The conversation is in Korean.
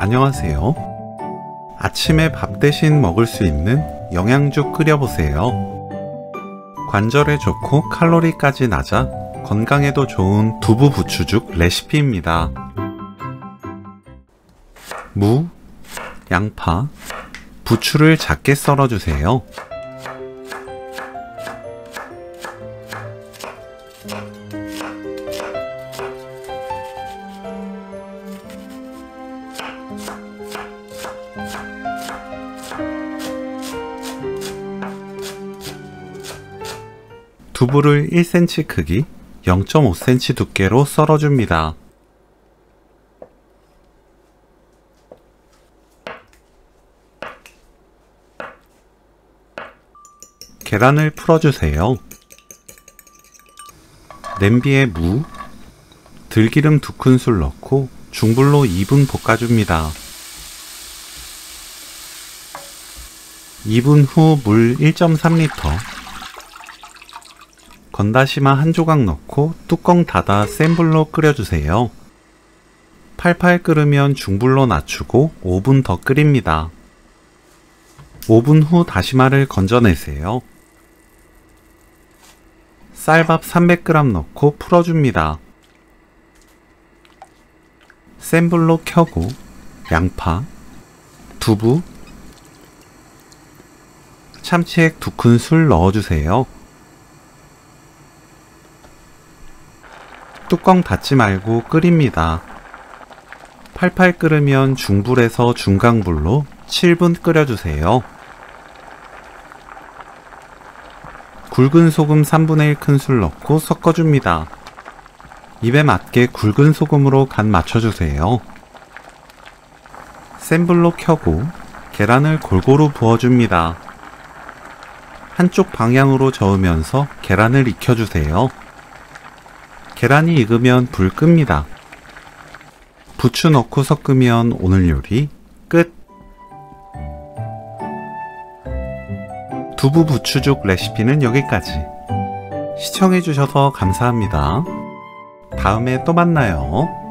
안녕하세요. 아침에 밥 대신 먹을 수 있는 영양죽 끓여보세요. 관절에 좋고 칼로리까지 낮아 건강에도 좋은 두부 부추죽 레시피입니다. 무, 양파, 부추를 작게 썰어주세요. 두부를 1cm 크기, 0.5cm 두께로 썰어줍니다. 계란을 풀어주세요. 냄비에 무, 들기름 2큰술 넣고 중불로 2분 볶아줍니다. 2분 후 물 1.3리터, 건다시마 1조각 넣고 뚜껑 닫아 센 불로 끓여주세요. 팔팔 끓으면 중불로 낮추고 5분 더 끓입니다. 5분 후 다시마를 건져내세요. 쌀밥 300g 넣고 풀어줍니다. 센 불로 켜고 양파, 두부, 참치액 2큰술 넣어주세요. 뚜껑 닫지 말고 끓입니다. 팔팔 끓으면 중불에서 중강불로 7분 끓여주세요. 굵은 소금 3분의 1큰술 넣고 섞어줍니다. 입에 맞게 굵은 소금으로 간 맞춰주세요. 센 불로 켜고 계란을 골고루 부어줍니다. 한쪽 방향으로 저으면서 계란을 익혀주세요. 계란이 익으면 불 끕니다. 부추 넣고 섞으면 오늘 요리 끝! 두부 부추죽 레시피는 여기까지. 시청해주셔서 감사합니다. 다음에 또 만나요.